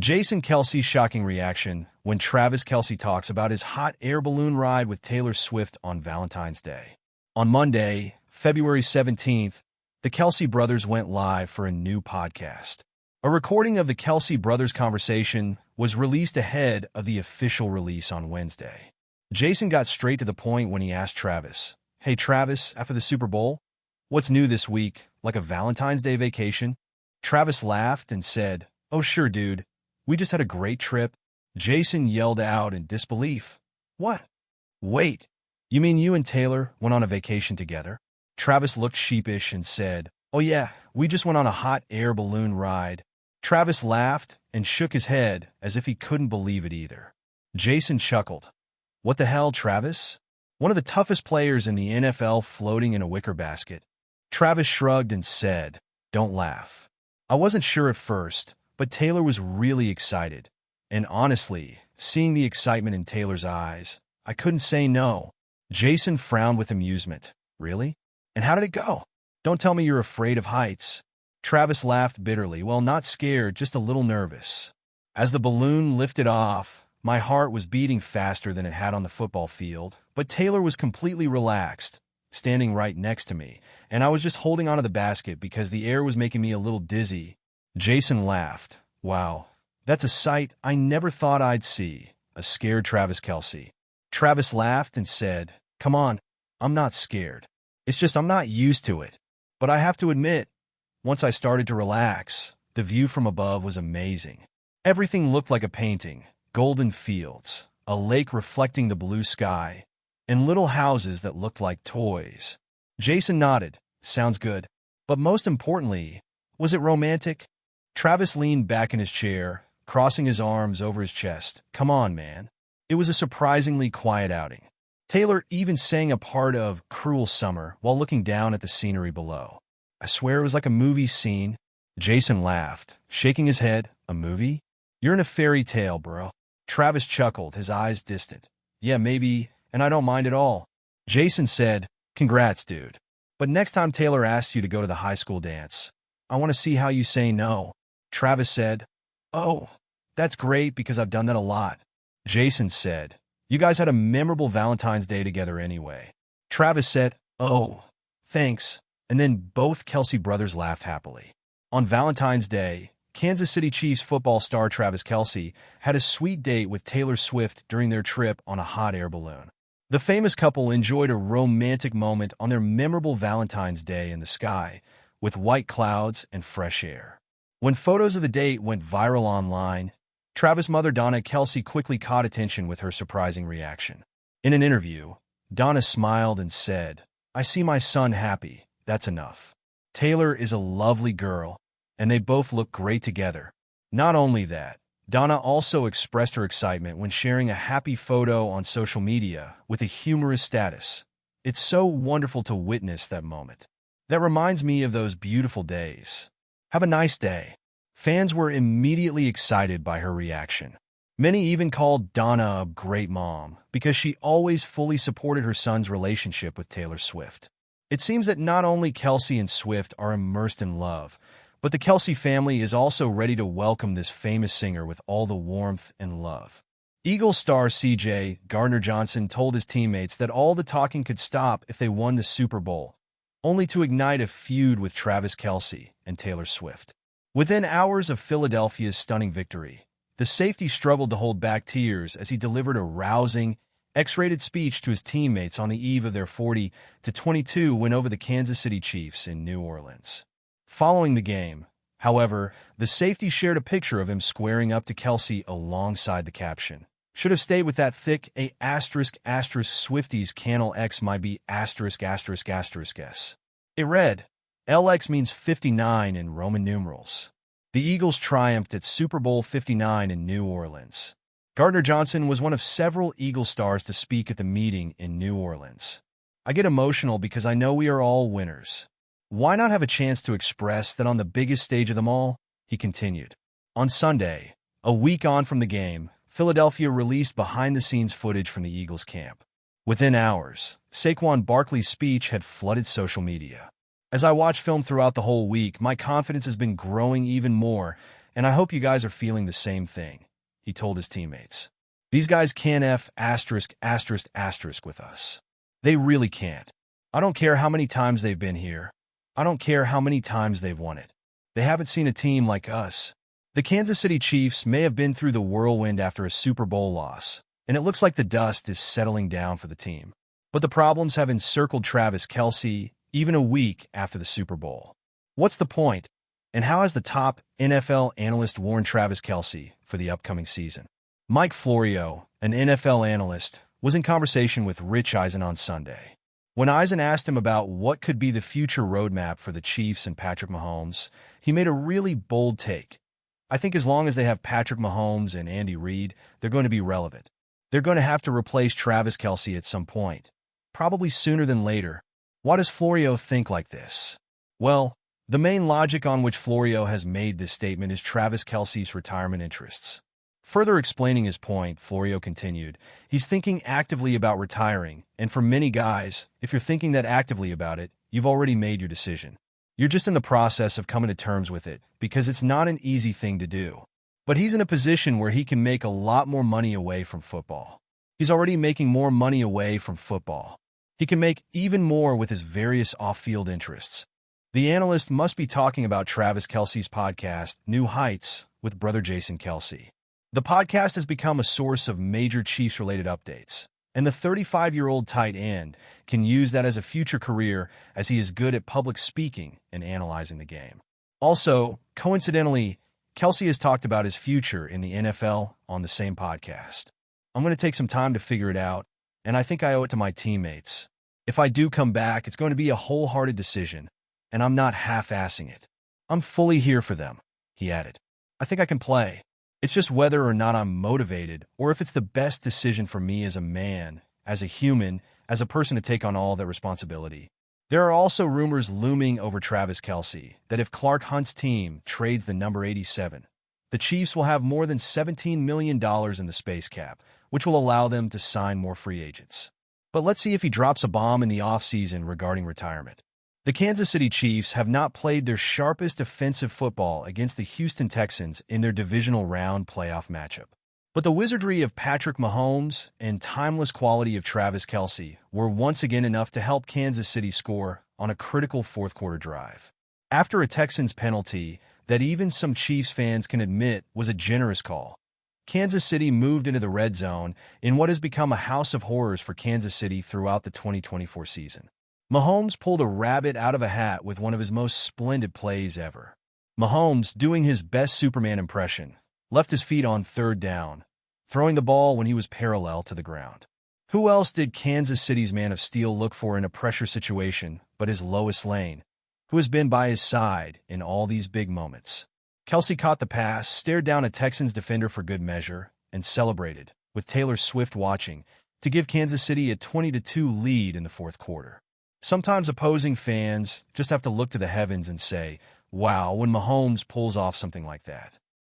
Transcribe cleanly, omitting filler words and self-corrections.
Jason Kelce's shocking reaction when Travis Kelce talks about his hot air balloon ride with Taylor Swift on Valentine's Day. On Monday, February 17th, the Kelce brothers went live for a new podcast. A recording of the Kelce brothers' conversation was released ahead of the official release on Wednesday. Jason got straight to the point when he asked Travis, "Hey Travis, after the Super Bowl, what's new this week, like a Valentine's Day vacation?" Travis laughed and said, "Oh sure, dude. We just had a great trip." Jason yelled out in disbelief, "What? Wait, you mean you and Taylor went on a vacation together?" Travis looked sheepish and said, "Oh yeah, we just went on a hot air balloon ride." Travis laughed and shook his head as if he couldn't believe it either. Jason chuckled. "What the hell, Travis? One of the toughest players in the NFL floating in a wicker basket." Travis shrugged and said, "Don't laugh. I wasn't sure at first, but Taylor was really excited. And honestly, seeing the excitement in Taylor's eyes, I couldn't say no." Jason frowned with amusement. "Really? And how did it go? Don't tell me you're afraid of heights." Travis laughed bitterly. "Well, not scared, just a little nervous." As the balloon lifted off, my heart was beating faster than it had on the football field, but Taylor was completely relaxed, standing right next to me, and I was just holding onto the basket because the air was making me a little dizzy. Jason laughed. "Wow, that's a sight I never thought I'd see, a scared Travis Kelce." Travis laughed and said, "Come on, I'm not scared. It's just I'm not used to it. But I have to admit, once I started to relax, the view from above was amazing. Everything looked like a painting, golden fields, a lake reflecting the blue sky, and little houses that looked like toys." Jason nodded. "Sounds good. But most importantly, was it romantic?" Travis leaned back in his chair, crossing his arms over his chest. "Come on, man. It was a surprisingly quiet outing. Taylor even sang a part of Cruel Summer while looking down at the scenery below. I swear it was like a movie scene." Jason laughed, shaking his head. "A movie? You're in a fairy tale, bro." Travis chuckled, his eyes distant. "Yeah, maybe, and I don't mind at all." Jason said, "Congrats, dude. But next time Taylor asks you to go to the high school dance, I want to see how you say no." Travis said, "Oh, that's great because I've done that a lot." Jason said, "You guys had a memorable Valentine's Day together anyway." Travis said, "Oh, thanks." And then both Kelce brothers laughed happily. On Valentine's Day, Kansas City Chiefs football star Travis Kelce had a sweet date with Taylor Swift during their trip on a hot air balloon. The famous couple enjoyed a romantic moment on their memorable Valentine's Day in the sky, with white clouds and fresh air. When photos of the date went viral online, Travis' mother Donna Kelce quickly caught attention with her surprising reaction. In an interview, Donna smiled and said, "I see my son happy. That's enough. Taylor is a lovely girl, and they both look great together." Not only that, Donna also expressed her excitement when sharing a happy photo on social media with a humorous status. "It's so wonderful to witness that moment. That reminds me of those beautiful days. Have a nice day." Fans were immediately excited by her reaction. Many even called Donna a great mom because she always fully supported her son's relationship with Taylor Swift. It seems that not only Kelce and Swift are immersed in love, but the Kelce family is also ready to welcome this famous singer with all the warmth and love. Eagles star CJ Gardner-Johnson told his teammates that all the talking could stop if they won the Super Bowl, only to ignite a feud with Travis Kelce and Taylor Swift. Within hours of Philadelphia's stunning victory, the safety struggled to hold back tears as he delivered a rousing, X-rated speech to his teammates on the eve of their 40-22 win over the Kansas City Chiefs in New Orleans. Following the game, however, the safety shared a picture of him squaring up to Kelce alongside the caption, "Should have stayed with that thick A***** Swifties Canal X might be ***********. It read, LX means 59 in Roman numerals. The Eagles triumphed at Super Bowl 59 in New Orleans. Gardner-Johnson was one of several Eagle stars to speak at the meeting in New Orleans. "I get emotional because I know we are all winners. Why not have a chance to express that on the biggest stage of them all?" he continued. On Sunday, a week on from the game, Philadelphia released behind-the-scenes footage from the Eagles camp. Within hours, Saquon Barkley's speech had flooded social media. "As I watch film throughout the whole week, my confidence has been growing even more, And I hope you guys are feeling the same thing, he told his teammates. These guys can't F asterisk asterisk asterisk with us. They really can't. I don't care how many times they've been here. I don't care how many times they've won it. They haven't seen a team like us. The Kansas City Chiefs may have been through the whirlwind after a Super Bowl loss, and it looks like the dust is settling down for the team. But the problems have encircled Travis Kelce even a week after the Super Bowl. What's the point? And how has the top NFL analyst warned Travis Kelce for the upcoming season? Mike Florio, an NFL analyst, was in conversation with Rich Eisen on Sunday. When Eisen asked him about what could be the future roadmap for the Chiefs and Patrick Mahomes, he made a really bold take. I think as long as they have Patrick Mahomes and Andy Reid, they're going to be relevant. They're going to have to replace Travis Kelce at some point, probably sooner than later. Why does Florio think like this? Well, the main logic on which Florio has made this statement is Travis Kelce's retirement interests. Further explaining his point, Florio continued, he's thinking actively about retiring, and for many guys, if you're thinking that actively about it, you've already made your decision. You're just in the process of coming to terms with it, because it's not an easy thing to do. But he's in a position where he can make a lot more money away from football. He's already making more money away from football. He can make even more with his various off-field interests. The analyst must be talking about Travis Kelce's podcast, New Heights, with brother Jason Kelce. The podcast has become a source of major Chiefs-related updates, and the 35-year-old tight end can use that as a future career as he is good at public speaking and analyzing the game. Also, coincidentally, Kelce has talked about his future in the NFL on the same podcast. I'm going to take some time to figure it out, and I think I owe it to my teammates. If I do come back, it's going to be a wholehearted decision, and I'm not half-assing it. I'm fully here for them, he added. I think I can play. It's just whether or not I'm motivated, or if it's the best decision for me as a man, as a human, as a person to take on all that responsibility. There are also rumors looming over Travis Kelce that if Clark Hunt's team trades the number 87, the Chiefs will have more than $17 million in the space cap, which will allow them to sign more free agents. But let's see if he drops a bomb in the offseason regarding retirement. The Kansas City Chiefs have not played their sharpest offensive football against the Houston Texans in their divisional round playoff matchup. But the wizardry of Patrick Mahomes and timeless quality of Travis Kelce were once again enough to help Kansas City score on a critical fourth-quarter drive. After a Texans penalty that even some Chiefs fans can admit was a generous call, Kansas City moved into the red zone in what has become a house of horrors for Kansas City throughout the 2024 season. Mahomes pulled a rabbit out of a hat with one of his most splendid plays ever. Mahomes, doing his best Superman impression, left his feet on third down, throwing the ball when he was parallel to the ground. Who else did Kansas City's Man of Steel look for in a pressure situation but his Lois Lane, who has been by his side in all these big moments? Kelce caught the pass, stared down a Texans defender for good measure, and celebrated, with Taylor Swift watching, to give Kansas City a 20-2 lead in the fourth quarter. Sometimes opposing fans just have to look to the heavens and say, wow, when Mahomes pulls off something like that.